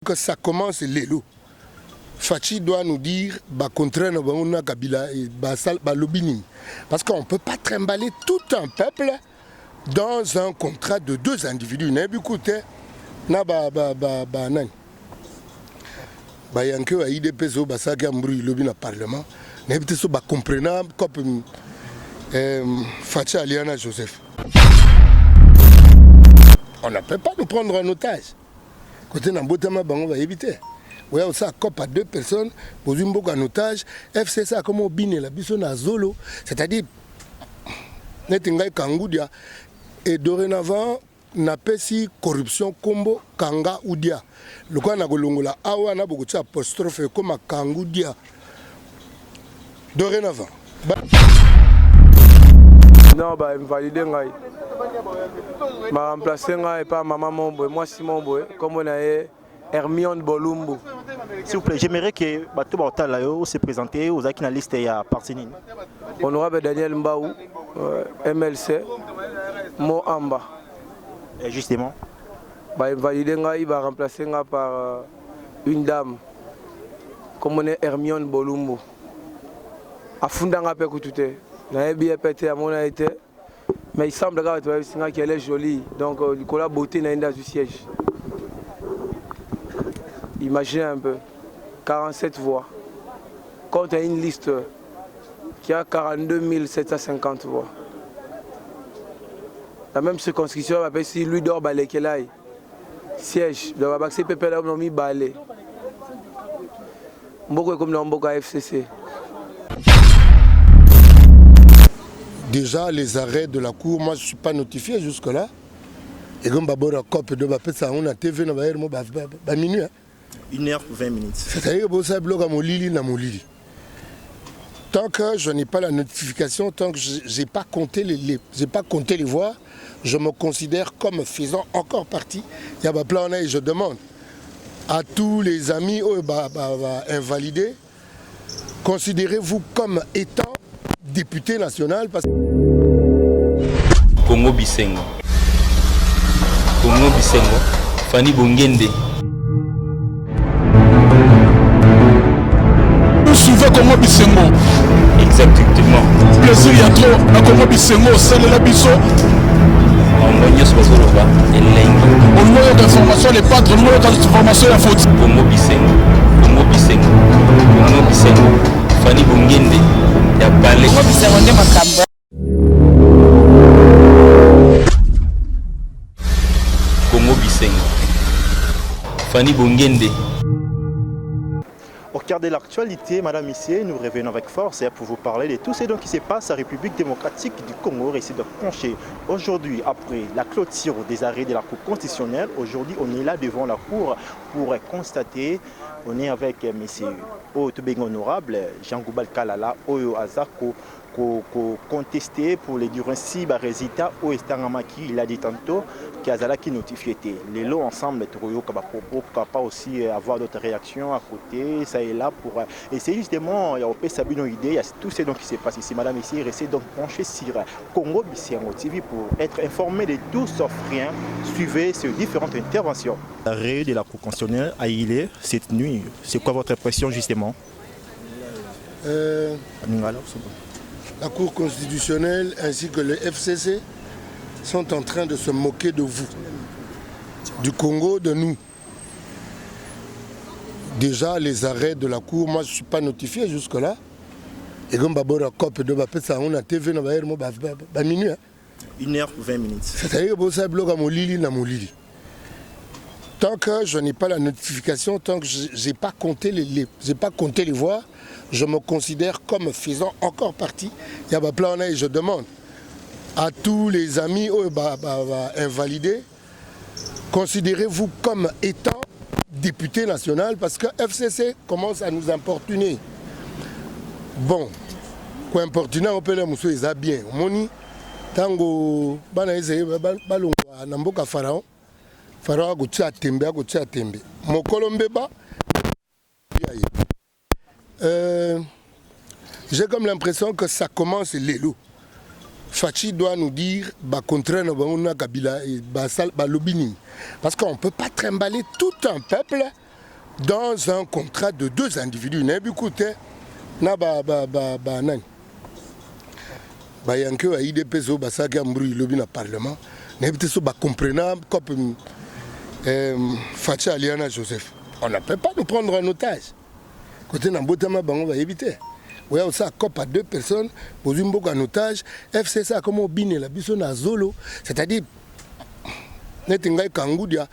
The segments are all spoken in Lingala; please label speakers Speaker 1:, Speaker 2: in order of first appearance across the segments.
Speaker 1: Que ça commence l'élo. Fachi doit nous dire contraire na Kabila et lobbying. Parce qu'on ne peut pas trimballer tout un peuple dans un contrat de deux individus. Écoutez, na yanke a IDP so basaka mbru lobby na parlement. Na bité so comprenant comme Fachi Aliana Joseph. On ne peut pas nous prendre en otage. Côté Nambotama Bango va éviter. Oui, on a à deux personnes, pour une bourg en otage, FCC a comme Obine, la bison à Zolo, c'est-à-dire, Netingai Kangoudia, et dorénavant, n'a pas si corruption combo Kanga Oudia. Le quoi n'a golongola, awa n'a beaucoup d'apostrophe comme Kangoudia. Dorénavant.
Speaker 2: Non, bah, il me valide. Je m'a remplacé et pas maman Momboé, moi Simon Boé, comme on a Hermione Bolumbu.
Speaker 3: S'il vous plaît, j'aimerais que Bato Baotalayo se présente aux acquis la liste et à Partinine.
Speaker 2: Honorable Daniel Mbaou, MLC, Mo Amba.
Speaker 3: Et justement
Speaker 2: Bah, il va remplacer par une dame, comme on est Hermione Bolumbu. À Fundanga Pekoutoute. N'a bien pété à mon été. Mais il semble qu'elle est jolie. Donc, la beauté n'a pas du siège. Imaginez un peu. 47 voix. Quand il y a une liste qui a 42 750 voix. La même circonscription, on appelle si lui dort balé qu'elle aille. Siège. Donc, on va passer Pépé là, on a mis balé. Beaucoup comme dans Mboka FCC.
Speaker 1: Déjà, les arrêts de la cour, moi je ne suis pas notifié jusque-là. Et comme Babora Cop de Bapesa, on a TV, on a minuit.
Speaker 3: 1h20.
Speaker 1: C'est-à-dire que ça bloque à mon Lili, na mon Lili. Tant que je n'ai pas la notification, tant que je n'ai pas compté les voix, je me considère comme faisant encore partie. Il y a un plan et je demande à tous les amis invalidés, considérez-vous comme étant député national parce que
Speaker 4: Congo Bisengo Fanny Bongende
Speaker 5: nous suivons Congo Bisengo
Speaker 4: exactement
Speaker 5: plaisir y a trop à Congo Bisengo c'est la biso
Speaker 4: on
Speaker 5: moyen d'information les patrons on moyen d'information la faute
Speaker 4: Congo Bisengo Fanny Bongende ya balé
Speaker 6: Congo Bisengo nde makambo
Speaker 4: Congo Bisengo Fanny Bongende.
Speaker 3: Au cœur de l'actualité, Madame Missier, nous revenons avec force pour vous parler de tout ce qui se passe à la République démocratique du Congo, ici de Conché. Aujourd'hui, après la clôture des arrêts de la Cour constitutionnelle, aujourd'hui on est là devant la Cour pour constater, on est avec M. Otobeng Honorable, Jean-Goubal Kalala, Oyo Azako, contesté pour les durées si bas résultats au Estangamaki, il a dit tantôt qu'il y a qui notifié. Les lots ensemble, pourquoi pas aussi avoir d'autres réactions à côté, ça est là pour essayer justement, il y a une idée, il y a tout ce qui se passe ici. Madame ici, restez donc penchée sur Congo Bisengo TV pour être informé de tout sauf rien. Suivez ces différentes interventions. L'arrêt de la Cour constitutionnelle à Ilé cette nuit, c'est quoi votre impression justement?
Speaker 1: La Cour constitutionnelle ainsi que le FCC sont en train de se moquer de vous, du Congo, de nous. Déjà, les arrêts de la Cour, moi je ne suis pas notifié jusque-là. Et comme Babora Cop de Bapesa, on a TV, on a minuit.
Speaker 3: 1h20.
Speaker 1: C'est-à-dire que ça bloque à mon Lili, na mon Lili. Tant que je n'ai pas la notification, tant que je n'ai pas compté les voix, je me considère comme faisant encore partie. Il y a un plan et je demande à tous les amis invalidés, considérez-vous comme étant député national parce que FCC commence à nous importuner. Bon, quoi importuner, on peut le mousser, ils bien. Moni, tango, namboka pharaon. Pharaon a tembe. Mon Colombéba, j'ai comme l'impression que ça commence l'élo. Fachi doit nous dire contraire na Kabila et lobbying. Parce qu'on ne peut pas trimballer tout un peuple dans un contrat de 2 individus. Écoutez, na nani bayanke wa IDP so basaki ambru lobi na parlement n'habite so ba comprenant comme Facha Aliana Joseph. On ne peut pas nous prendre en otage. Côté Nambotama bango va éviter. Ouais, on ça coupe à 2 personnes pour une boucle en otage. FCC a comme bine la biso na zolo, c'est-à-dire netingai Kangoudia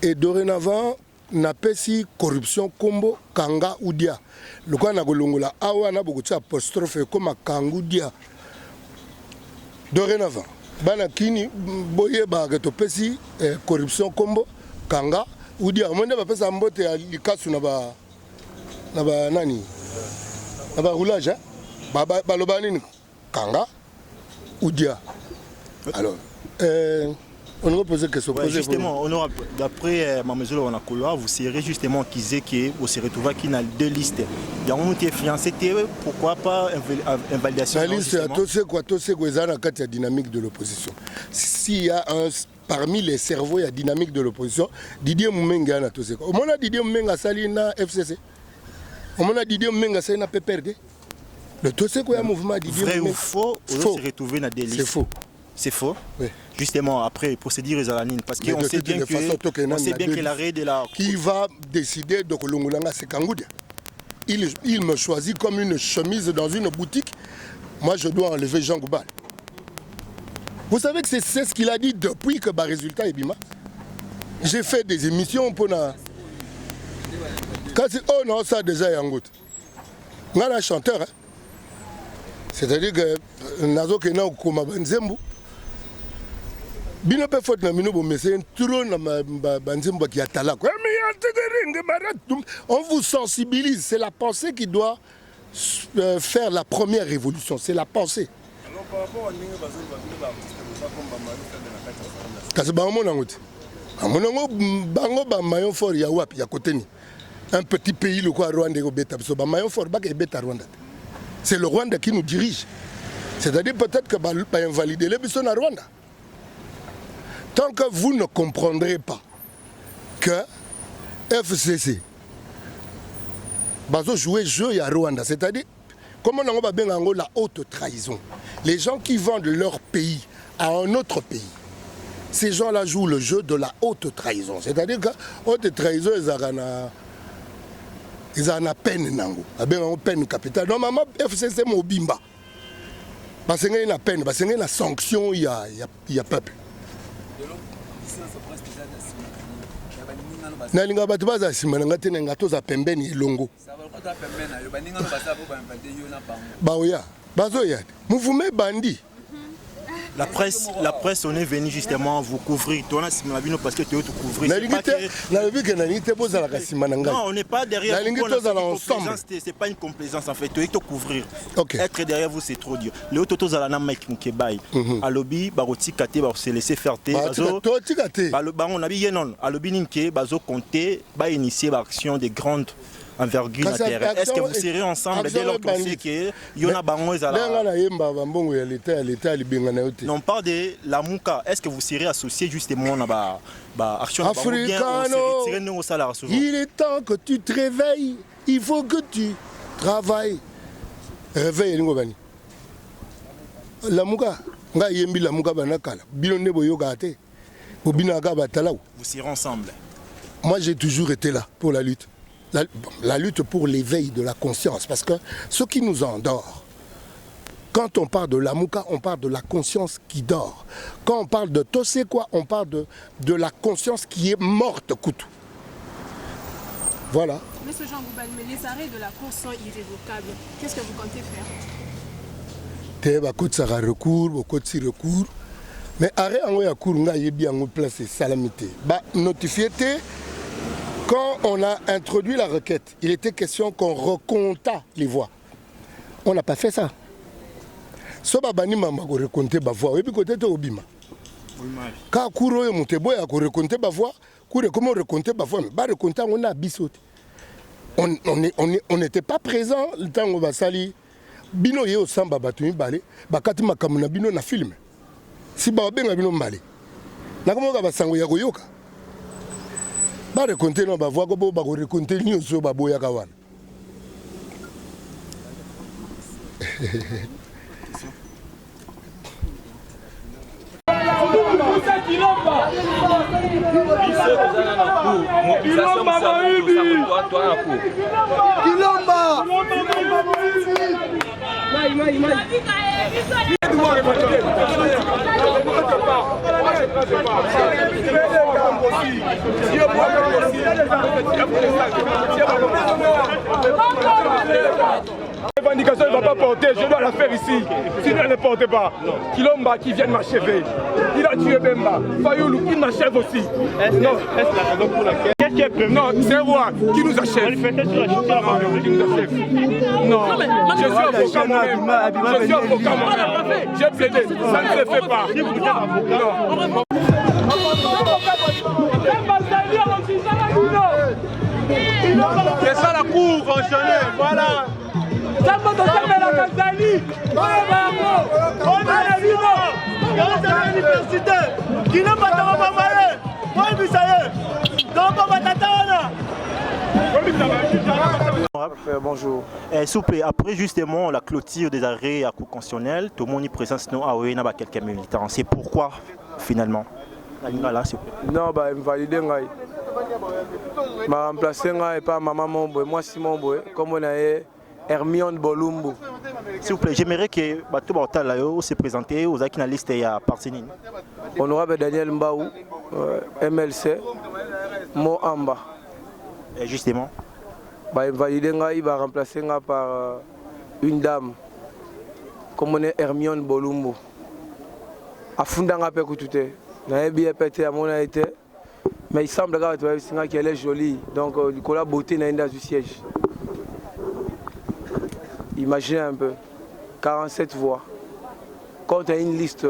Speaker 1: et dorénavant na pesi corruption combo Kanga Oudia. Le quoi na golongola awa na beaucoup de apostrophe comme Kangoudia. Dorénavant, bana kini boye ba to pesi corruption combo Kanga Oudia. Monde ba pesa mbote ya likasu na ba nani na ba roulage ba lobani Kanga Oudia. Alors on va poser question.
Speaker 3: Ouais, justement, d'après Mamezoula Wanakoloa, vous serez justement qui disait que vous serez trouvé qui n'a 2 listes. Il y a un qui est fiancé, pourquoi pas invalidation?
Speaker 1: La liste, tout ce qui est la dynamique de l'opposition. S'il y a parmi les cerveaux, il y a dynamique de l'opposition, Didier Moumenga na tout ce. Au moins Didier Moumenga sali na FCC. Au moins Didier Moumenga sali na PPRD. Le tout ce qui est un mouvement Didier
Speaker 3: Moumenga. Vrai ou faux, on se retrouver dans des listes.
Speaker 1: C'est faux.
Speaker 3: C'est faux.
Speaker 1: Oui.
Speaker 3: Justement, après, procédure aux alanines. Parce qu'on sait bien que l'arrêt de la...
Speaker 1: Qui va décider de Kolongolanga, c'est Kangoudia. Il me choisit comme une chemise dans une boutique. Moi, je dois enlever Jean Goubal. Vous savez que c'est ce qu'il a dit depuis que le résultat est bima. J'ai fait des émissions pour... Oh non, ça déjà est en goutte. On a un chanteur. Hein? C'est-à-dire que Nazo Kena Okoma Banzembu. Bino pe faute na mino bo message trop na banzembu qui atala quoi mais on vous sensibilise, c'est la pensée qui doit faire la première révolution, c'est la pensée. Alors par rapport à ninga parce que ba mona ngoti amonango bango ba maillon fort ya wapi ya koteni un petit pays le quoi Rwanda ko beta so ba maillon fort ba ke beta Rwanda. C'est le Rwanda qui nous dirige. C'est-à-dire peut-être que ba invalider les biso na Rwanda. Tant que vous ne comprendrez pas que FCC va jouer jeu à Rwanda, c'est-à-dire, comment on va bien la haute trahison. Les gens qui vendent leur pays à un autre pays, ces gens-là jouent le jeu de la haute trahison. C'est-à-dire que haute trahison, ils ont peine, ils ont peine capitale. Normalement, FCC est Mobimba. Parce qu'il y a une peine, parce qu'il y a une sanction, il y a peuple. Nalinga batu baza simana ngate nga toza pembeni elongo baoya bazoya mouvement bandi.
Speaker 3: La presse, on est venu justement vous couvrir. Parce que tu veux te couvrir. Non, on n'est pas derrière vous. C'est pas une complaisance en fait. Tu veux te couvrir. Okay. Être derrière vous, c'est trop dur. Le auto à la Mike Mkebai. À lobby, Baroti Kate, se laisser faire. On a bien non. À lobby Ninke, Bazo compter, initier l'action des grandes envergure la terre. Est-ce que vous serez ensemble dès lors qu'on sait que Yona Bango est à la... Non, on parle de la Mouka. Est-ce que vous serez associé justement à la action
Speaker 1: Africano, il est temps que tu te réveilles. Il faut que tu travailles. Réveille Ngobani. La Mouka. La Mouka Banakala. Vous
Speaker 3: serez ensemble.
Speaker 1: Moi, j'ai toujours été là pour la lutte. La lutte pour l'éveil de la conscience. Parce que ce qui nous endort, quand on parle de la Mouka, on parle de la conscience qui dort. Quand on parle de Tosekwa, on parle de la conscience qui est morte, Koutou. Voilà.
Speaker 6: Monsieur Jean Goubal, mais les arrêts de la cour sont irrévocables. Qu'est-ce que vous comptez faire?
Speaker 1: Beaucoup de recours, beaucoup de recours. Mais arrêt en la cour, on a bien en place salamité. Notifié. Quand on a introduit la requête, il était question qu'on recompta les voix. On n'a pas fait ça. So babani mama ko recompter ba voix, et puis côté to obima. Ka kuro yo mutebo ya ko recompter ba voix, kure comment recompter ba voix, ba recompter on a bisoté. On n'était pas présent le temps où va sali bino ye osamba batumi balé, ba kati makamu na bino na film. Si ba benga bino malé. Na comment ba sango ya koyoka. ba reconter non ba voix ko ba ko reconter ni oso ba boya ka wana.
Speaker 7: Revendication ne va pas porter, je dois la faire ici. Sinon elle ne porte pas. Kilomba qui vient de m'achever. Il a tué Bemba. Fayoulou, il m'achève aussi. Est-ce la raison pour laquelle? Qu'est-ce qui est prévu? Non, c'est Roi qui nous achève. Qui nous achève. Non, je suis avocat moi-même. Je suis avocat moi-même. J'ai plaidé, ça ne se fait pas. Non. C'est ça la cour fonctionnaire, voilà.
Speaker 2: Bonjour.
Speaker 3: S'il vous plaît, après justement la clôture des arrêts à cour constitutionnelle, tout le monde y présence nous a quelques militants. C'est pourquoi finalement là, s'il vous plaît.
Speaker 2: Non, bah, il me valide. Je remplacé et pas maman Mombo. Moi, c'est Mombo. Comme on a Hermione Bolumbu.
Speaker 3: S'il vous plaît, j'aimerais que Bato Baotala se présente aux acquis dans la liste à Partinine.
Speaker 2: Honorable Daniel Mbaou, MLC, Mohamba.
Speaker 3: Et justement.
Speaker 2: Bah, il va remplacer par une dame. Comme on est Hermione Bolumbu. À Fundanga Pekutute. Mais il semble qu'elle est jolie, donc la beauté n'a pas du siège. Imaginez un peu, 47 voix, contre une liste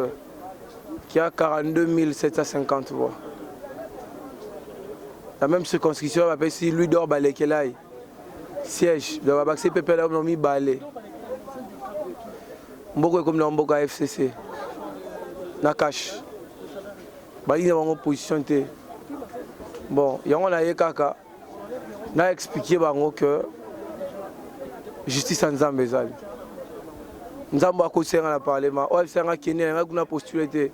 Speaker 2: qui a 42 750 voix. La même circonscription, on appelle si lui dort balé qu'elle aille. Siège, le Babaxé Pépé là, on a mis balé. Beaucoup comme dans Mboka FCC. Nakash. Il y a une position. Bon, il y a un kaka. On a expliqué que justice en Zambézal. Nous avons accosté dans le Parlement. On a postulé.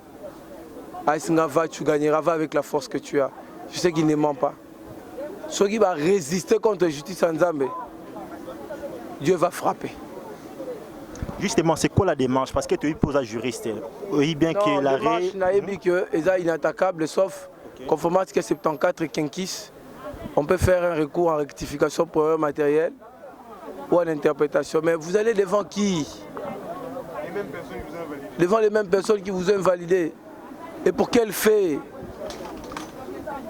Speaker 2: Tu gagneras avec la force que tu as. Je sais qu'il ne ment pas. Ceux qui vont résister contre la justice en Zambé, Dieu va frapper.
Speaker 3: Justement, c'est quoi la démarche? Parce que tu poses à juriste. Oui, bien que l'arrêt.
Speaker 2: C'est inattaquable, sauf conformément à ce que 74 Kenkis, on peut faire un recours en rectification pour un matériel ou en interprétation. Mais vous allez devant qui? Devant les mêmes personnes qui vous ont invalidé. Et pour quel fait?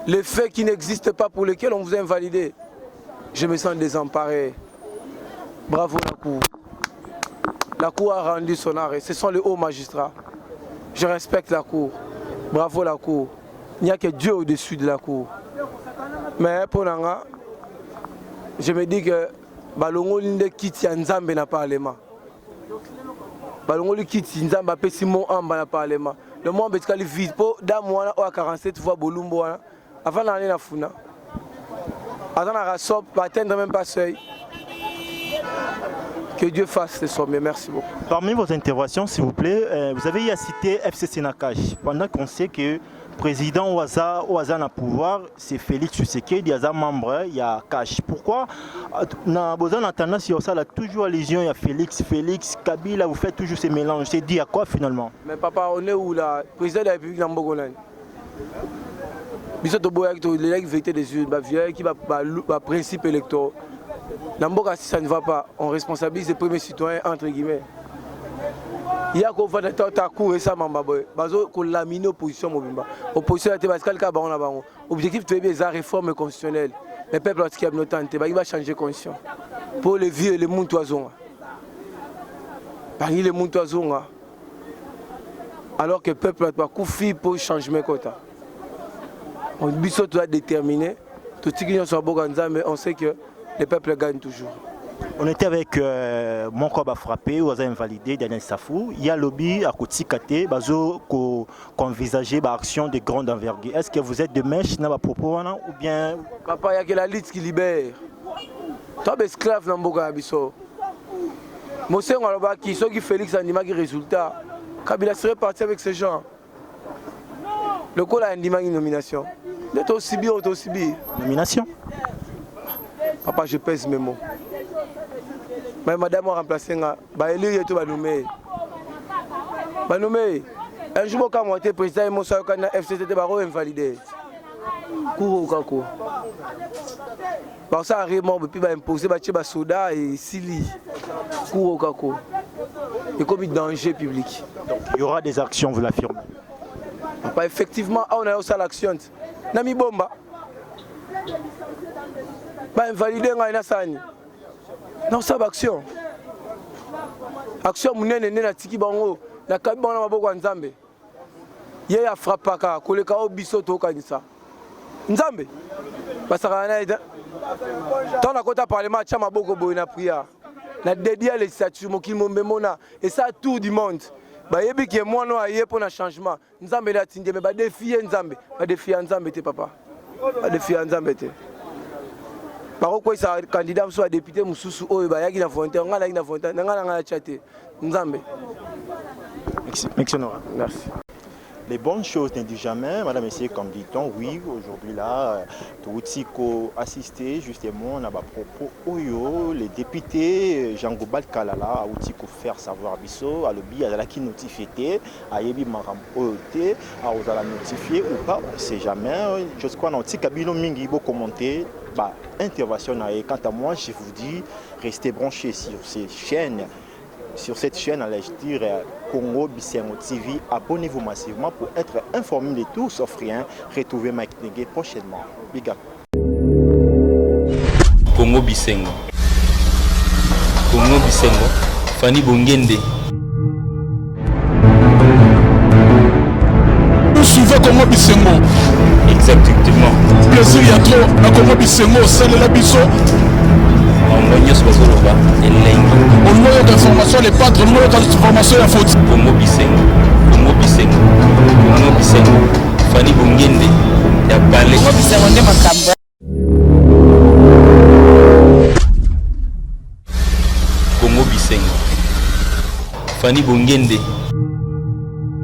Speaker 2: Les faits qui n'existent pas pour lesquels on vous a invalidé. Je me sens désemparé. Bravo la Cour. La Cour a rendu son arrêt. Ce sont les hauts magistrats. Je respecte la Cour. Bravo la Cour. Il n'y a que Dieu au-dessus de la Cour. Mais pour Nanga, je me dis que Balongo Linde quitte Nzambe na Parlement. Balongo quitte Nzambe a Simon Amba na Parlement. Le monde est vide pour Damouana ou à 47 fois Bolumbo. Avant d'aller à Funa. Avant d'atteindre même pas seuil. Que Dieu fasse le sommet. Merci beaucoup.
Speaker 3: Parmi vos interventions, s'il vous plaît, vous avez cité FCC Nakash. Pendant qu'on sait que le président Ouaza na pouvoir, c'est Félix Tshisekedi, il y a un membre, il y a Kash. Pourquoi dans besoin d'entendre si ça a toujours allusion, il y a Félix, Kabila, vous faites toujours ces mélanges. C'est dit à quoi finalement?
Speaker 2: Mais papa, on est où là? Le président de la République d'Ambogolan. Bisous de vérité des yeux, qui va principe électoral. Namboka, si ça ne va pas, on responsabilise les premiers citoyens entre guillemets. Il y a qu'on va ta cour et ça mamba boy. Bazo qu'on lamine l'opposition mobimba. Opposition a été parce qu'elle a un objectif de faire des réformes constitutionnelles. Le peuple qui a noté, il va changer de constitution. Pour les vieux et les moutouazons. Parmi les moutouazons, alors que le peuple n'a pas confié pour changer de quota. On doit déterminer. Tout ce qui est sur Boganza, mais on sait que le peuple gagne toujours.
Speaker 3: On était avec mon corps a frappé, ou a invalidé Daniel Safou. Il y a lobby à Kotikate, bazo qu'envisager l'action de grande envergure. Est-ce que vous êtes de mèche dans vos propos ou bien
Speaker 2: Papa, il y a que la lutte qui libère. Toi, esclave dans Mboka Abisso. Monsieur Ngaloba qui sont qui Félix Andima qui résultat. Kabila serait parti avec ces gens. Le coup a une nomination. D'être aussi bien, aussi bien.
Speaker 3: Nomination?
Speaker 2: Papa, je pèse mes mots. Mais madame a remplacé bah élu et tout va nommer. Bah nommer. Un jour quand moi j'étais président et mon soeur quand FCT baro invalidé. Cours kako. Par ça arrivement puis va imposer ba soda et sili. Cours kako. Et comme danger public.
Speaker 3: Donc il y aura des actions, vous l'affirmez.
Speaker 2: Papa, effectivement on a aussi l'action. Nami bomba. Bah invalidé nga sani. Non, ça va action. Action munene na tiki bango na kabana maboko nzambe. Ye a frappaka koleka obiso to kanisa. Nzambe. Basaka na ida. Tant na kota parlement cha maboko boy na prière. Na dédié les statuts mokil mombemona et ça tout du monde. Ba yebi ke moi no aye pour na changement. Nzambe la tinde me ba défier nzambe. Ba défier nzambe te papa. Ba défier nzambe te. Par contre, ça candidat soit député Moussou Oyo Bayaki na volontaire, on a la volontaire, on a la chaté. Nzambe.
Speaker 3: Merci. Les bonnes choses ne disent jamais, madame et messieurs, comme dit-on, oui, aujourd'hui là, tout a assisté justement à propos Oyo, les députés Jean-Gobal Kalala a outil faire savoir biso, à l'obi à la qui notifié, à Yebi Maram Oyote, à la notifier ou pas, on ne sait jamais. Je crois que notre cabine mingi beau commenter, bah intervention. Quant à moi, je vous dis, restez branchés sur ces chaînes. Sur cette chaîne, allais-je dire, Congo Bisengo TV, abonnez-vous massivement pour être informé de tout sauf rien. Retrouvez Mike Negué prochainement. Big up.
Speaker 4: Congo Bisengo. Congo Bisengo. Fanny Bongende.
Speaker 5: Vous suivez Congo Bisengo.
Speaker 4: Exactement.
Speaker 5: Plaisir, il y a trop. À Congo Bisengo, c'est le labisso.
Speaker 4: On
Speaker 5: moyen d'information, les pattes, on moyen d'information, la faute.
Speaker 4: Congo Bisengo. Congo Bisengo. Congo Bisengo. Fanny Bongende. Ya Balé.
Speaker 8: Congo Bisengo nde makambo.
Speaker 4: Congo Bisengo. Fanny Bongende.